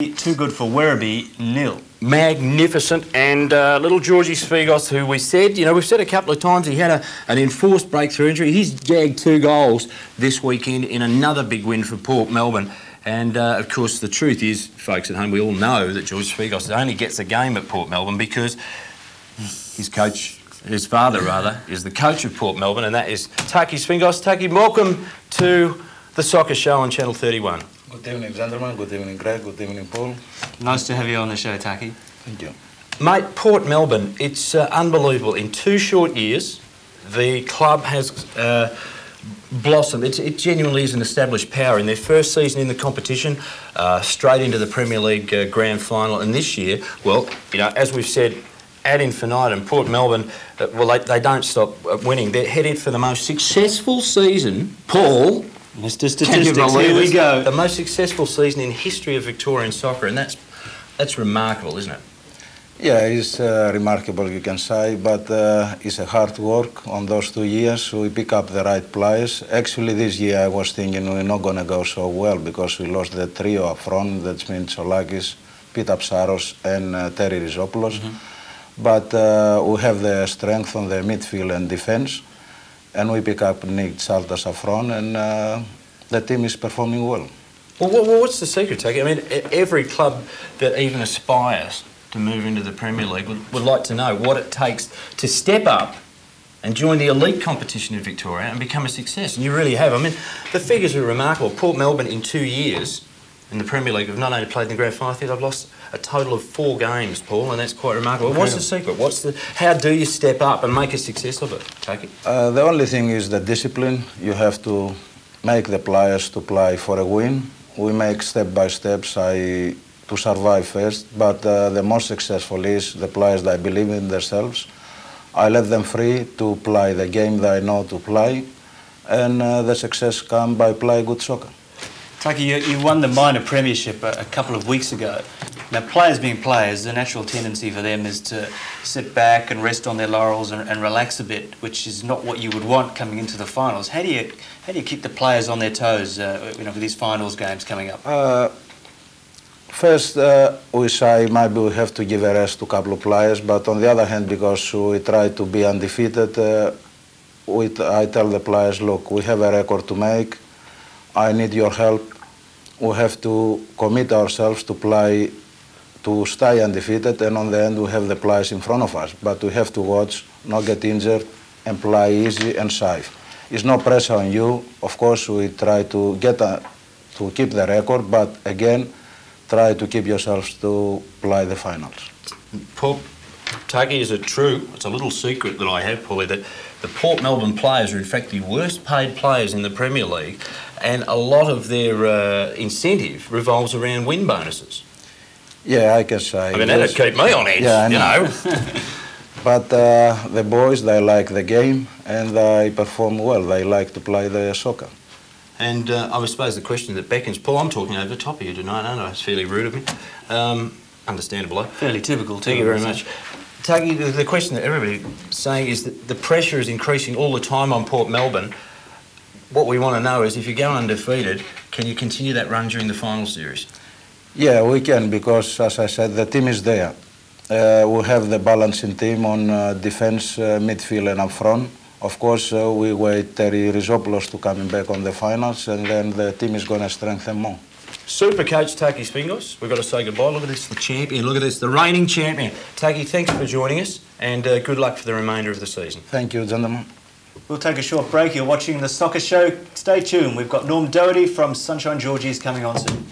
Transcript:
Too good for Werribee, 0. Magnificent. And little Georgie Svigos, who we said, you know, we've said a couple of times he had an enforced breakthrough injury. He's jagged 2 goals this weekend in another big win for Port Melbourne. And, of course, the truth is, folks at home, we all know that Georgie Svigos only gets a game at Port Melbourne because his father, is the coach of Port Melbourne, and that is Takis Svigos. Taki, welcome to The Soccer Show on Channel 31. Good evening, gentlemen. Good evening, Greg. Good evening, Paul. Nice to have you on the show, Taki. Thank you. Mate, Port Melbourne, it's unbelievable. In 2 short years, the club has blossomed. It genuinely is an established power. In their first season in the competition, straight into the Premier League Grand Final, and this year, well, you know, as we've said, ad infinitum, Port Melbourne, well, they don't stop winning. They're headed for the most successful season, Paul. Mr. Statistics, here we go. The most successful season in history of Victorian soccer, and that's remarkable, isn't it? Yeah, it's remarkable, you can say, but it's a hard work on those 2 years. We pick up the right players. Actually, this year I was thinking we're not going to go so well because we lost the trio up front. That means Takis, Peter Psaros and Terry Rizopoulos. But we have the strength on the midfield and defense. And we pick up Nick Saltas up front, and the team is performing well. Well, what's the secret, Taki? I mean, every club that even aspires to move into the Premier League would like to know what it takes to step up and join the elite competition in Victoria and become a success. And you really have. I mean, the figures are remarkable. Port Melbourne in 2 years in the Premier League have not only played in the Grand Final, I think I've lost a total of 4 games, Paul, and that's quite remarkable. What's the secret? How do you step up and make a success of it? Take it. The only thing is the discipline. You have to make the players to play for a win. We make step by steps to survive first, but the most successful is the players that believe in themselves. I let them free to play the game they know to play, and the success comes by playing good soccer. Taki, you won the minor premiership a couple of weeks ago. Now, players being players, the natural tendency for them is to sit back and rest on their laurels and relax a bit, which is not what you would want coming into the finals. How do you keep the players on their toes, you know, with these finals games coming up? First, we say maybe we have to give a rest to a couple of players, but on the other hand, because we try to be undefeated, I tell the players, look, we have a record to make. I need your help. We have to commit ourselves to play, to stay undefeated, and on the end we have the players in front of us. But we have to watch, not get injured, and play easy and safe. It's no pressure on you. Of course, we try to to keep the record, but again, try to keep yourselves to play the finals. Paul, Taki, is it true? It's a little secret that I have, Paulie, that the Port Melbourne players are in fact the worst paid players in the Premier League, and a lot of their incentive revolves around win bonuses. Yeah, I can say. I mean, that'd keep me on edge, yeah, you know. But the boys, they like the game and they perform well. They like to play the soccer. And I suppose the question that beckons, Paul, I'm talking over the top of you tonight, aren't I? It's fairly rude of me. Understandable, eh? Fairly typical, too. Thank you very much. Taki, the question that everybody's saying is that the pressure is increasing all the time on Port Melbourne. What we want to know is if you go undefeated, can you continue that run during the final series? Yeah, we can, because, as I said, the team is there. We have the balancing team on defence, midfield and up front. Of course, we wait Terry Rizopoulos to coming back on the finals, and then the team is going to strengthen more. Super coach Takis Svigos. We've got to say goodbye. Look at this, the champion. Look at this, the reigning champion. Taki, thanks for joining us, and good luck for the remainder of the season. Thank you, gentlemen. We'll take a short break. You're watching The Soccer Show. Stay tuned. We've got Norm Doherty from Sunshine Georgie's coming on soon.